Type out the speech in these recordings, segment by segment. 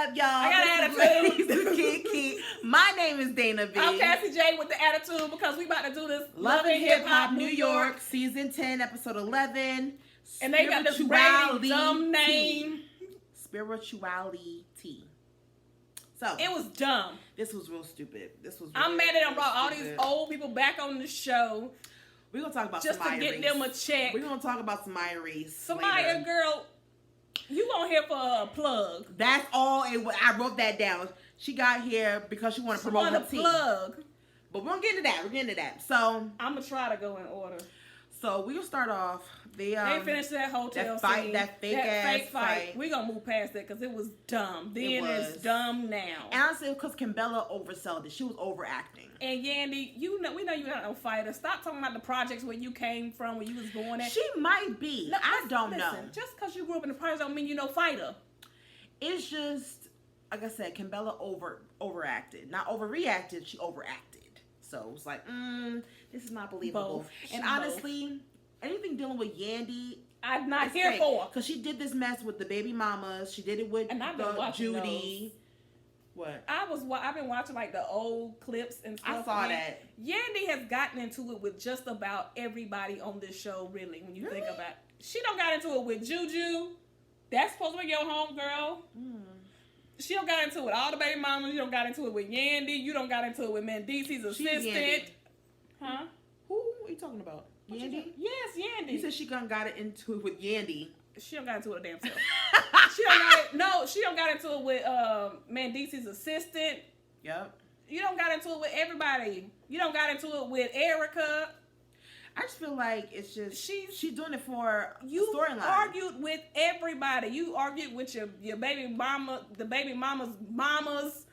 up, y'all? I got attitude. KeKe. My name is Dana B. I'm Cassie J with the attitude because we about to do this Loving HipHop New York, Season 10, Episode 11. And they got this raggedy dumb name. Spirituali T. So it was dumb. This was real stupid. I'm mad that I brought all these old people back on the show. We're gonna talk about just Samaya to get them a check. We're gonna talk about Samaya Reese. Samaya, girl, you on here for a plug. That's all. I wrote that down. She got here because she wanted to promote her team. Plug. But we're gonna get into that. So I'm gonna try to go in order. So we'll start off. They finished that hotel fight, scene. that fake fight. We're gonna move past that because it was dumb. Then it's dumb now. And honestly, because Kimbella oversold it. She was overacting. And Yandy, we know you're not no fighter. Stop talking about the projects where you came from, where you was born at. She might be. No, I don't know. Just because you grew up in the projects don't mean you're no fighter. It's just, like I said, Kimbella overacted. Not overreacted, she overacted. So it's like, this is not believable. And honestly, anything dealing with Yandy, I'm not here for. Because she did this mess with the baby mamas. She did it with Judy. Those. What? I've been watching like the old clips and stuff. I saw that. Yandy has gotten into it with just about everybody on this show, really, when you think about it. She don't got into it with Juju. That's supposed to be your homegirl. She don't got into it with all the baby mamas. You don't got into it with Yandy. You don't got into it with Mandisi's assistant. Huh? Who are you talking about? Yandy? Yes, Yandy. You said she got into it with Yandy. She don't got into it with a damn self. She don't got into it with Mandisi's assistant. Yep. You don't got into it with everybody. You don't got into it with Erica. I just feel like it's just she's doing it for storyline. You argued with everybody. You argued with your baby mama, the baby mama's mamas.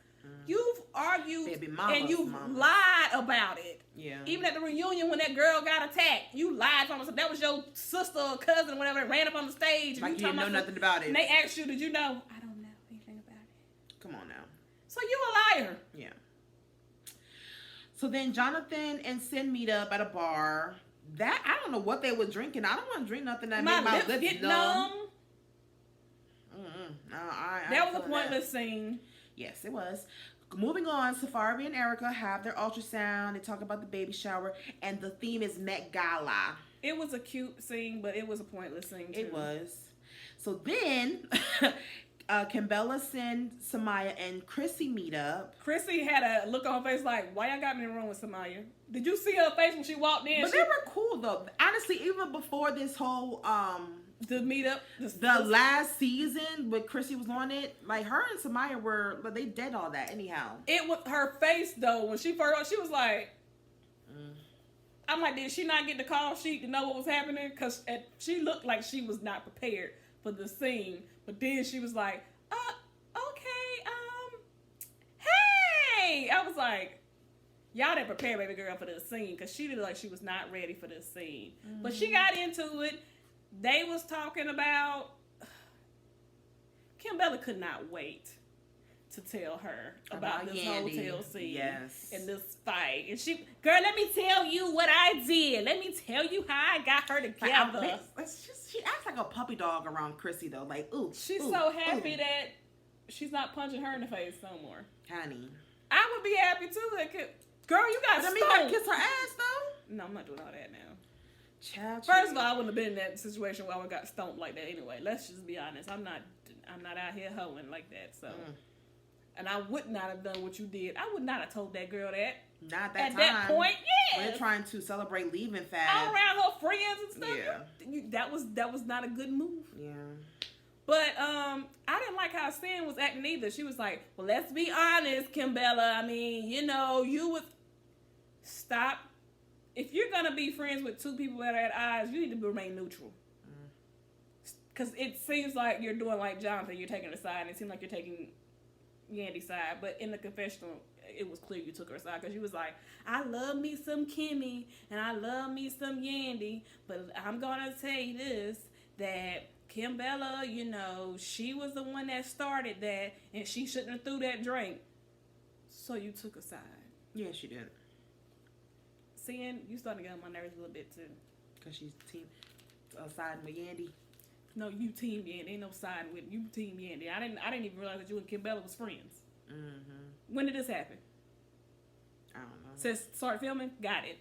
You've argued and you've lied about it. Yeah. Even at the reunion when that girl got attacked, you lied to them. That was your sister or cousin or whatever that ran up on the stage. Like you didn't know nothing about it. And they asked you, did you know? I don't know anything about it. Come on now. So you a liar. Yeah. So then Jonathan and Sin meet up at a bar. That, I don't know what they were drinking. I don't want to drink nothing that made my lips get numb. That was a pointless scene. Yes, it was. Moving on, Safari and Erica have their ultrasound. They talk about the baby shower, and the theme is Met Gala. It was a cute scene, but it was a pointless scene too. It was. So then, Kimbella, Sin, Samaya, and Chrissy meet up. Chrissy had a look on her face like, why y'all got me in the room with Samaya? Did you see her face when she walked in? But they were cool though. Honestly, even before this whole the meetup, the last season when Chrissy was on it, like her and Samaya they did all that anyhow. It was her face though when she first, she was like, I'm like, did she not get the call sheet to know what was happening? Because she looked like she was not prepared for the scene. But then she was like, okay, hey, I was like, y'all didn't prepare baby girl for this scene because she looked like she was not ready for this scene. But she got into it. They was talking about Kimbella could not wait to tell her about this Yandy. Hotel scene and this fight. And she, girl, let me tell you what I did. Let me tell you how I got her together. She acts like a puppy dog around Chrissy though. Like, she's so happy that she's not punching her in the face no more. Honey, I would be happy too. Girl, you got stoned. You gotta kiss her ass though. No, I'm not doing all that now. Child, first of all, I wouldn't have been in that situation where I got stomped like that anyway. Let's just be honest. I'm not out here hoeing like that. So, and I would not have done what you did. I would not have told that girl that. Not that at time. That point, yeah. We're trying to celebrate leaving fast. All around her friends and stuff. Yeah. That was not a good move. Yeah. But I didn't like how Sin was acting either. She was like, well, let's be honest, Kimbella. I mean, you would stop. If you're going to be friends with two people that are at odds, you need to remain neutral. Because it seems like you're doing like Jonathan. You're taking a side, and it seems like you're taking Yandy's side. But in the confessional, it was clear you took her side. Because you was like, I love me some Kimmy, and I love me some Yandy. But I'm going to say this, that Kimbella, she was the one that started that, and she shouldn't have threw that drink. So you took a side. Yeah, she did. Seeing you starting to get on my nerves a little bit too. Because she's siding with Yandy. No, you team Yandy. Ain't no side with you team Yandy. I didn't even realize that you and Kim Bella was friends. Mm-hmm. When did this happen? I don't know. Since started filming? Got it.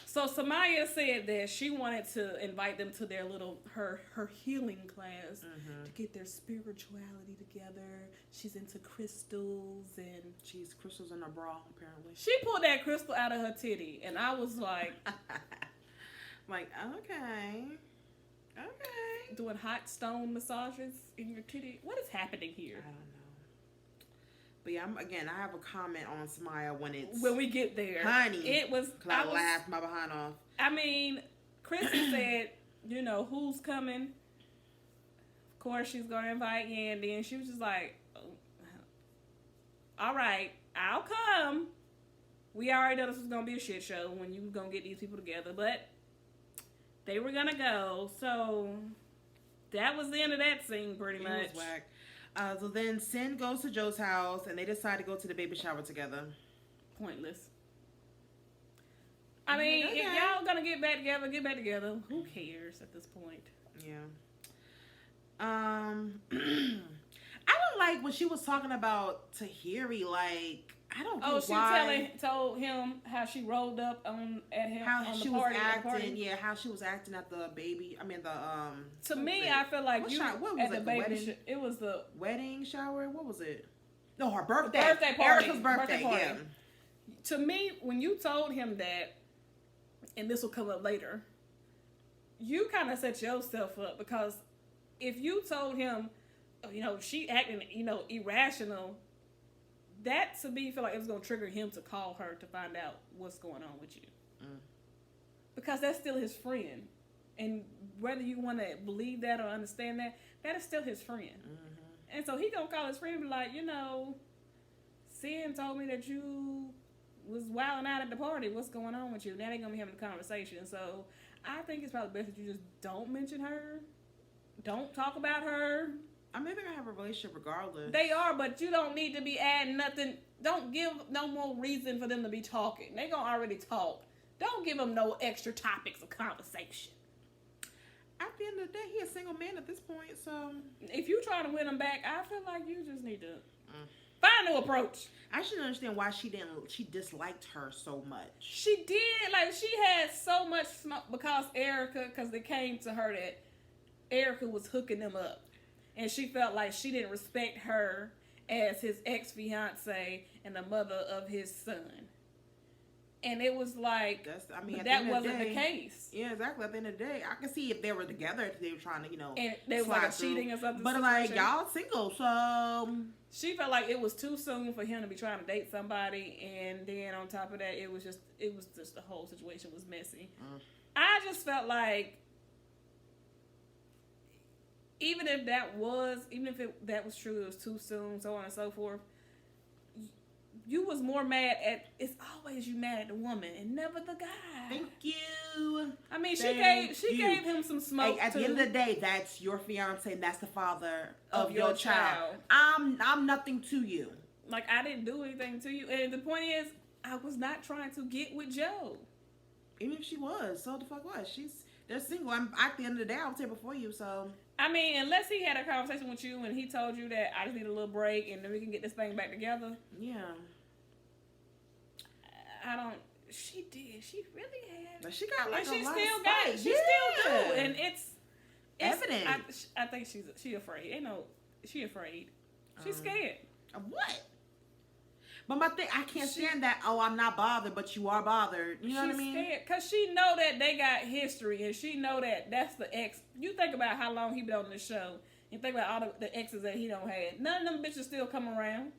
So Samaya said that she wanted to invite them to their little her healing class to get their spirituality together. She's into crystals and she's crystals in her bra apparently. She pulled that crystal out of her titty, and I was like, like okay. Doing hot stone massages in your titty. What is happening here? I don't know. But yeah, I have a comment on Samaya when we get there. Honey, it was. I laughed my behind off. I mean, Chrissy said, who's coming? Of course, she's gonna invite Yandy, and she was just like, oh, "All right, I'll come." We already know this was gonna be a shit show when you were gonna get these people together, but they were gonna go. So that was the end of that scene, pretty much. It was whack. So then Sin goes to Joe's house and they decide to go to the baby shower together. Pointless. I mean, if y'all gonna get back together. Who cares at this point? Yeah. I don't like when she was talking about Tahiri. Like, I don't get why. She told him how she rolled up at him how on she the was party. acting. Yeah, how she was acting at the baby. I mean the To me, I feel like what was it? The wedding? It was the wedding shower. What was it? No, her birthday. Birthday party. Erica's birthday. Party. Yeah. To me, when you told him that, and this will come up later, you kind of set yourself up because if you told him, she acting, irrational. That, to me, feel like it was going to trigger him to call her to find out what's going on with you. Because that's still his friend. And whether you want to believe that or understand that, that is still his friend. Mm-hmm. And so he going to call his friend and be like, Sin told me that you was wilding out at the party. What's going on with you? Now they're going to be having a conversation. So I think it's probably best that you just don't mention her. Don't talk about her. I mean, they're going to have a relationship regardless. They are, but you don't need to be adding nothing. Don't give no more reason for them to be talking. They're going to already talk. Don't give them no extra topics of conversation. At the end of the day, he's a single man at this point, so... If you try to win him back, I feel like you just need to find a new approach. I should understand why she disliked her so much. She did. Like, she had so much smoke because they came to her that Erica was hooking them up. And she felt like she didn't respect her as his ex-fiance and the mother of his son. And it was like, that wasn't the case. Yeah, exactly. At the end of the day, I can see if they were together, if they were trying to, and they was like cheating or something. But like, y'all single, so... She felt like it was too soon for him to be trying to date somebody. And then on top of that, it was just the whole situation was messy. I just felt like, even if that was true, it was too soon, so on and so forth. You was more mad at. It's always you mad at the woman and never the guy. Thank you. I mean, she gave him some smoke. At the end of the day, that's your fiance and that's the father of your child. I'm nothing to you. Like, I didn't do anything to you, and the point is, I was not trying to get with Joe. Even if she was, so the fuck what? They're single. At the end of the day, I was here before you, so. I mean, unless he had a conversation with you and he told you that I just need a little break and then we can get this thing back together. Yeah. She did. She really had. But she got like she a lot still of got it. She still do. And it's evident. I think she afraid. She afraid. She's scared. Of what? But my thing, I can't stand that. Oh, I'm not bothered, but you are bothered. You know what I mean? She's scared because she know that they got history, and she know that that's the ex. You think about how long he been on this show, and think about all the exes that he don't have. None of them bitches still come around.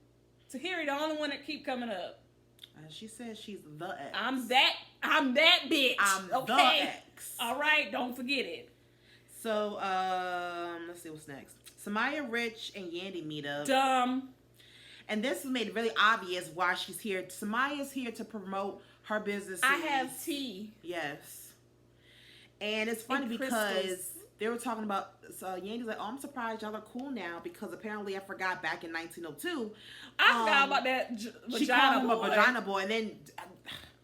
Tahiri, the only one that keep coming up. She says she's the ex. I'm that bitch. I'm the ex. All right, don't forget it. So, let's see what's next. Samaya, Rich, and Yandy meet up. Dumb. And this is made really obvious why she's here. Samaya's here to promote her business. I have tea. Yes. And it's funny because they were talking about, so Yandy's like, oh, I'm surprised y'all are cool now because apparently I forgot back in 1902. I forgot about that she called him a vagina boy. And then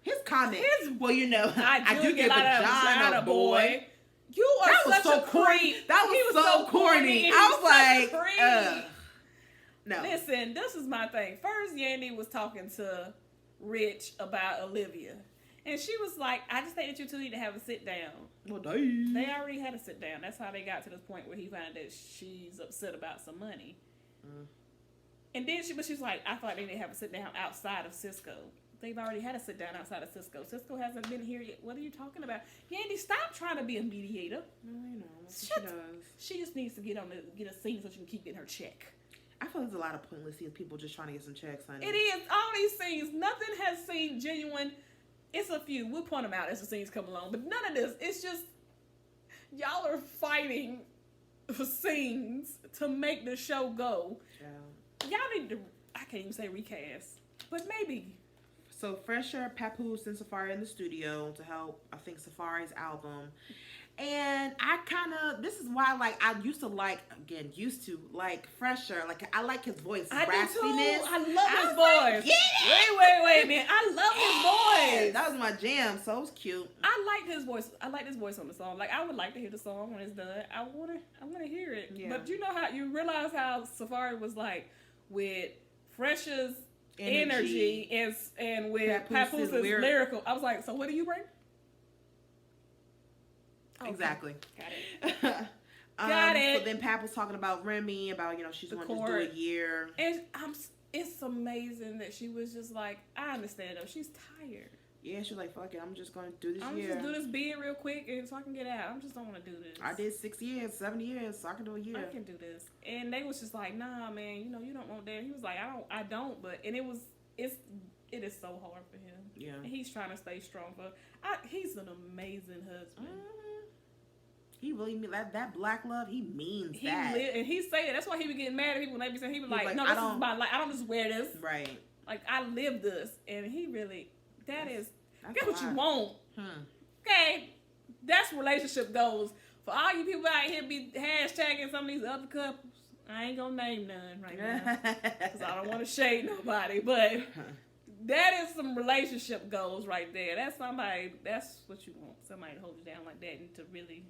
his comment, well, I do get vagina boy. You are that was such so a corny. creep. That He was so corny. I was like, no. Listen, this is my thing. First, Yandy was talking to Rich about Olivia. And she was like, I just think that you two need to have a sit down. Well, they already had a sit down. That's how they got to this point where he found that she's upset about some money. And then she was like, I thought they need to have a sit down outside of Cisco. They've already had a sit down outside of Cisco. Cisco hasn't been here yet. What are you talking about? Yandy, stop trying to be a mediator. I know. That's what she does. She just needs to get a scene so she can keep getting her check. I feel there's a lot of pointless people just trying to get some checks, honey. It is. All these scenes, nothing has seemed genuine. It's a few. We'll point them out as the scenes come along. But none of this. It's just, y'all are fighting for scenes to make the show go. Yeah. Y'all need to, I can't even say recast, but maybe. So Fresher, Papoose, and Safari in the studio to help, I think, Safari's album. And I kind of, this is why, like, I used to like Fresher. Like, I like his voice, his raspiness. Do too. I love his voice. Like, Wait, man. I love his voice. That was my jam, so it was cute. I liked his voice. I liked his voice on the song. Like, I would like to hear the song when it's done. I want to hear it. Yeah. But you know how, you realize how Safari was like, with Fresher's energy and with Papoose' lyrical. I was like, so what do you bring? Okay. Exactly. Got it. Got it. So then Papoose talking about Remy, about, she's going to do a year. And it's amazing that she was just like, I understand though. She's tired. Yeah, she was like, fuck it, I'm just going to do this year. I'm just do this bid real quick and so I can get out. I just don't want to do this. I did 6 years, 7 years, so I can do a year. I can do this. And they was just like, nah, man, you don't want that. He was like, I don't, but, and it is so hard for him. Yeah. And he's trying to stay strong he's an amazing husband. He really that black love. He means that. And he say it. That's why he be getting mad at people when they be saying, he was like, no, this is my life. I don't just wear this. Right. Like, I live this. And he really, that's get what you lot. want. Okay. That's relationship goals. For all you people out here be hashtagging some of these other couples, I ain't gonna name none right now. Because I don't want to shade nobody. But that is some relationship goals right there. That's what you want. Somebody to hold you down like that and to really...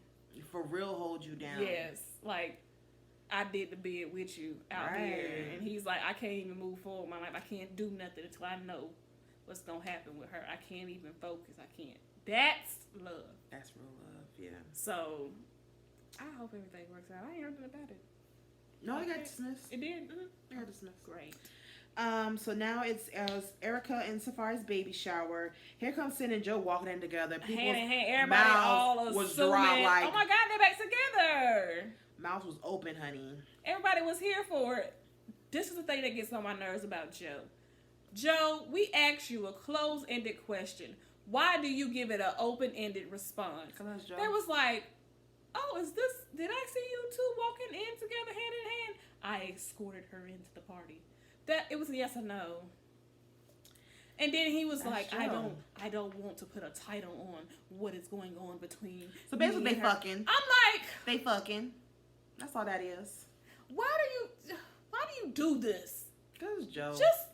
For real, hold you down. Yes, like I did the bid with you out here, and he's like, I can't even move forward in my life. I can't do nothing until I know what's gonna happen with her. I can't even focus. I can't. That's love. That's real love. Yeah. So I hope everything works out. I ain't heard nothing about it. No, it got dismissed. It did. It got dismissed. Great. So now it's Erica and Safari's baby shower. Here comes Sin and Joe walking in together. Hand in hand, everybody all was assuming, dry, like, oh my God, they're back together. Mouth was open, honey. Everybody was here for it. This is the thing that gets on my nerves about Joe. Joe, we asked you a closed-ended question. Why do you give it an open-ended response? They was like, oh, did I see you two walking in together hand in hand? I escorted her into the party. It was a yes or no. And then he was like, I don't want to put a title on what is going on between. So basically they fucking. I'm like, they fucking. That's all that is. Why do you do this? Because Joe. Just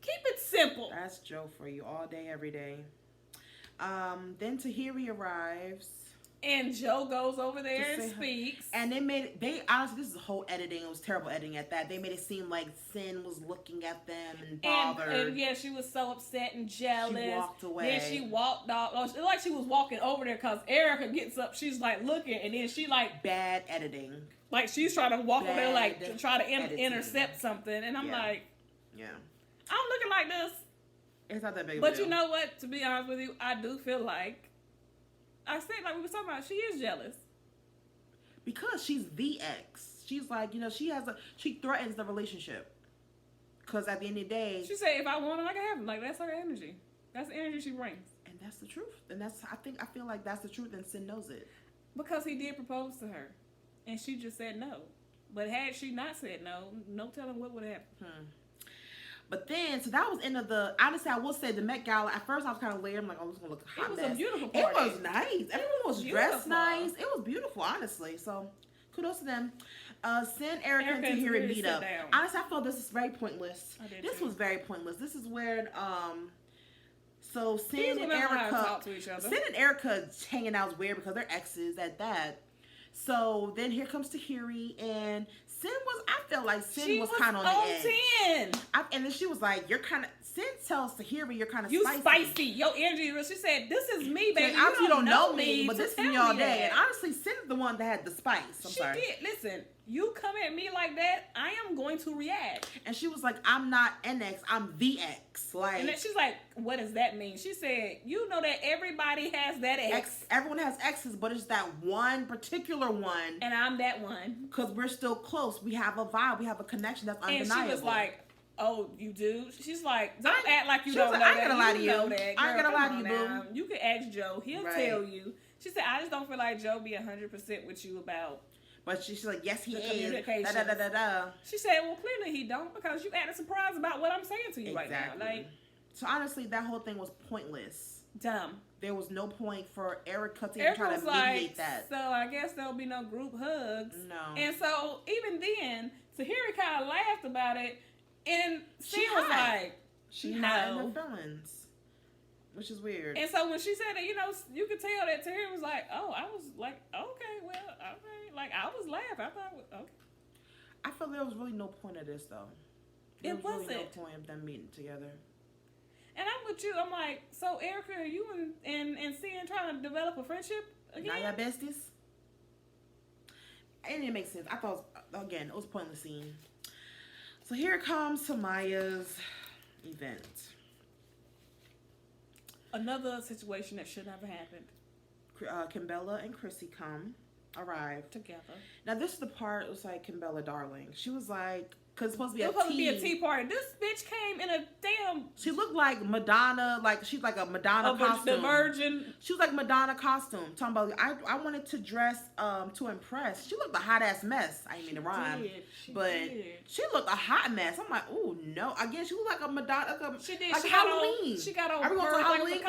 keep it simple. That's Joe for you all day, every day. Then Tahiri arrives. And Joe goes over there and speaks. And honestly, this is whole editing. It was terrible editing at that. They made it seem like Sin was looking at them and bothered. And yeah, she was so upset and jealous. She walked away. Then she walked off. It looked like she was walking over there because Erica gets up. She's like looking, and then she like... Bad editing. Like she's trying to walk over there like to try to intercept something. And I'm like... Yeah. I'm looking like this. It's not that big of a deal. But you know what? To be honest with you, I do feel like... I said, like we were talking about, she is jealous. Because she's the ex. She's like, she threatens the relationship. Because at the end of the day... She said, if I want him, I can have him. Like, that's her energy. That's the energy she brings. And that's the truth. And I feel like that's the truth, and Sin knows it. Because he did propose to her. And she just said no. But had she not said no, no telling what would happen. But then, so that was end of the... Honestly, I will say the Met Gala, at first I was kind of layered. I'm like, oh, this is going to look hot. It was a beautiful party. It was nice. Everyone was dressed nice. It was beautiful, honestly. So, kudos to them. Sin, Erica, and Tahiri meet up. Honestly, I felt this is very pointless. This was very pointless. This is where So Sin and Erica talk to each other. Sin and Erica hanging out is weird because they're exes at that. So then here comes Tahiri, and Sin was, I felt like Sin was kind of on the edge. 10. And then she was like, you're kind of, Sin tells Tahiri, you're kind of You spicy. Your energy is real. She said, this is me, baby. Obviously You don't know me, but this is y'all day. And honestly, Sin is the one that had the spice. She did. Listen, you come at me like that, I am going to react. And she was like, I'm not an ex, I'm the ex. Like, and then she's like, what does that mean? She said, you know that everybody has that ex. Everyone has exes, but it's that one particular one. And I'm that one. Because we're still close. We have a vibe. We have a connection that's undeniable. And she was like, oh, you do? She's like, don't act like you don't know that. I ain't gonna lie to you. I ain't gonna lie to you, boo. You can ask Joe. He'll tell you. She said, I just don't feel like Joe be 100% with you about. But she's like, yes, he is. Communication. She said, well, clearly he don't, because you acted surprised about what I'm saying to you right now. Like, so honestly, that whole thing was pointless. Dumb. There was no point for Erica to even try to mediate that. So I guess there'll be no group hugs. No. And so even then, Tahiri kind of laughed about it, and she was like, she had her feelings. Which is weird. And so when she said it, you could tell that Tahiri was like, oh, I was like, okay, well, okay. Like, I was laughing. I thought, okay. I feel there was really no point of this, though. There was really no point of them meeting together. And I'm with you. I'm like, so Erica, are you and Sin trying to develop a friendship again? Now y'all besties? It didn't make sense. I thought, again, it was a pointless scene. So here comes Samaya's event. Another situation that should never happened. Kimbella and Chrissy arrive together. Now this is the part. It was like, Kimbella, darling. She was like, because it's supposed to be a tea party. This bitch came in a damn. She looked like Madonna. Like she's like a Madonna costume. The Virgin. She was like Madonna costume. Talking about, I wanted to dress to impress. She looked a hot ass mess. I didn't mean to rhyme, she looked a hot mess. I'm like, oh no. Again, she looked like a Madonna. She did. Like she Halloween. She got on. Are we going to a Halloween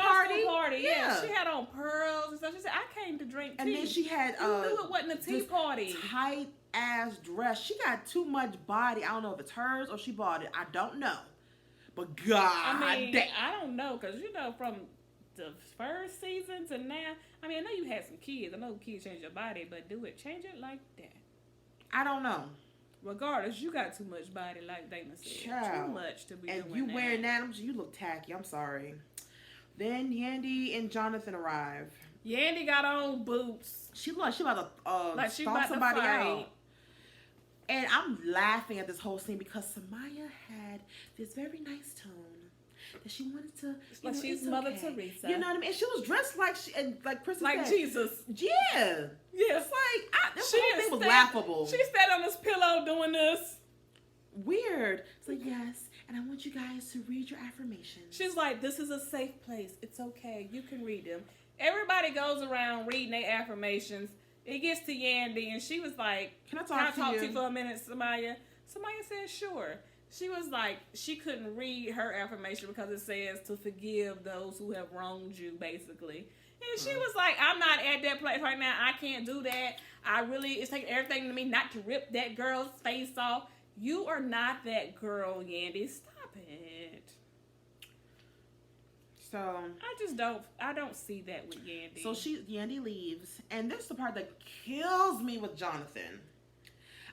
party? Yeah. She had on pearls and stuff. She said, I came to drink tea. And then she had. You knew it wasn't a tea party. Tight ass dress. She got too much body. I don't know if it's hers or she bought it. I don't know. But God, I don't know, because from the first season to now, I know you had some kids. I know kids change your body, but change it like that? I don't know. Regardless, you got too much body, like Dana said. Child. Too much to be and doing you that. Wearing that, you look tacky. I'm sorry. Then Yandy and Jonathan arrive. Yandy got on boots. She about to stomp somebody out. And I'm laughing at this whole scene because Samaya had this very nice tone that she wanted to. Like she's Mother Teresa. You know what I mean? And she was dressed like Chrissy like said, Jesus. Yeah. Yeah. It's like this whole thing was laughable. She sat on this pillow doing this. Weird. It's like, yes, and I want you guys to read your affirmations. She's like, this is a safe place. It's okay. You can read them. Everybody goes around reading their affirmations. It gets to Yandy, and she was like, Can I talk to you for a minute, Samaya? Samaya said, sure. She was like, she couldn't read her affirmation because it says to forgive those who have wronged you, basically. And she was like, I'm not at that place right now. I can't do that. It's taking everything to me not to rip that girl's face off. You are not that girl, Yandy. Stop it. So I don't see that with Yandy. So Yandy leaves, and this is the part that kills me with Jonathan.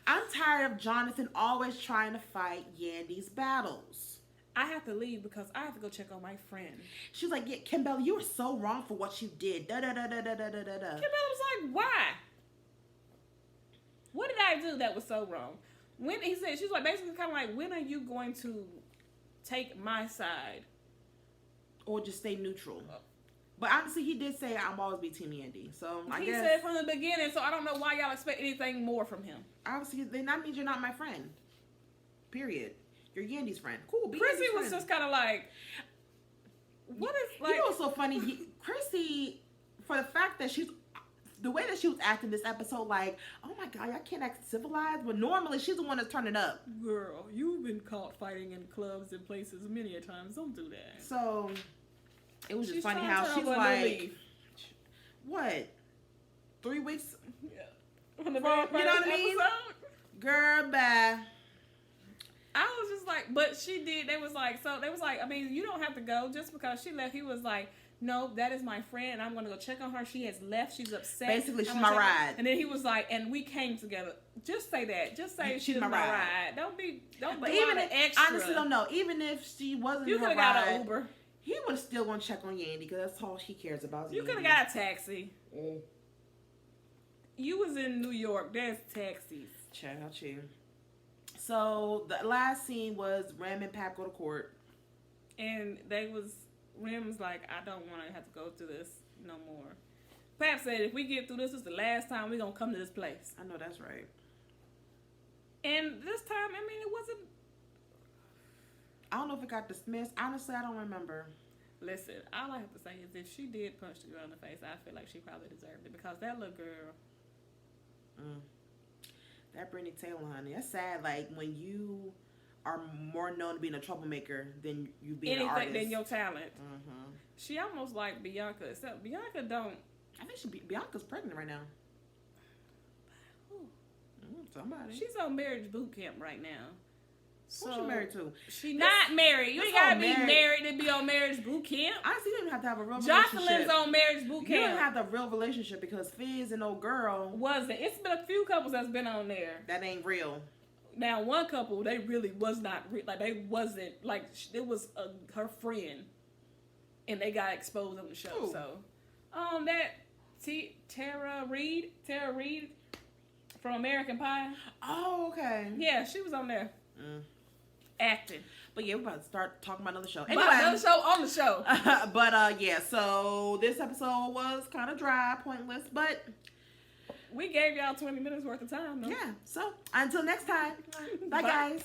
I'm tired of Jonathan always trying to fight Yandy's battles. I have to leave because I have to go check on my friend. She's like, yeah, Kimbella, you were so wrong for what you did. Da da da da da da da da. Kimbella was like, why? What did I do that was so wrong? When he said, she's like basically kind of like, when are you going to take my side? Or just stay neutral. But honestly, he did say, I'm always be Team Yandy. So I guess. He said from the beginning, so I don't know why y'all expect anything more from him. Obviously, then that means you're not my friend. Period. You're Yandy's friend. Cool. Chrissy was just kind of like, what is like. You know what's so funny? Chrissy, for the fact that the way that she was acting this episode, like, oh my God, I can't act civilized. But normally, she's the one that's turning up. Girl, you've been caught fighting in clubs and places many a times. Don't do that. So, it was just funny how she's like, what? 3 weeks? Yeah. You know what I mean? Girl, bye. I was just like, but she did. They was like, I mean, you don't have to go just because she left. He was like, no, that is my friend, and I'm gonna go check on her. She has left. She's upset. Basically, she's my ride. And then he was like, and we came together. Just say that. Just say she's my ride. Don't but do even all the extra. Honestly, don't know. Even if she wasn't, you could have got an Uber. He would still gonna check on Yandy because that's all he cares about. You could have got a taxi. You was in New York. There's taxis. Child. So the last scene was Rem and Pap go to court, and Rem was like, I don't want to have to go through this no more. Pap said, if we get through this is the last time we're gonna come to this place. I know that's right. And this time, I mean, it wasn't. I don't know if it got dismissed. Honestly, I don't remember. Listen, all I have to say is if she did punch the girl in the face, I feel like she probably deserved it because that little girl. That Brittany Taylor, honey, that's sad. Like when you are more known to being a troublemaker than you being an artist. Than your talent. She almost like Bianca, except Bianca don't. I think Bianca's pregnant right now. Somebody. She's on marriage boot camp right now. Who's she married to? She not married. You ain't gotta be married to be on marriage boot camp. Honestly, you don't even have to have a real relationship. Jocelyn's on marriage boot camp. You don't have the real relationship because Fizz and old girl wasn't. It's been a few couples that's been on there. That ain't real. Now, one couple, they really was not real. Like, they wasn't, like, it was her friend. And they got exposed on the show. Ooh. So, that Tara Reid from American Pie. Oh, okay. Yeah, she was on there. Acting. But yeah, we're about to start talking about another show. Anyway, another show on the show. But yeah, so this episode was kind of dry, pointless, but we gave y'all 20 minutes worth of time, though. Yeah. So until next time. Bye. Guys.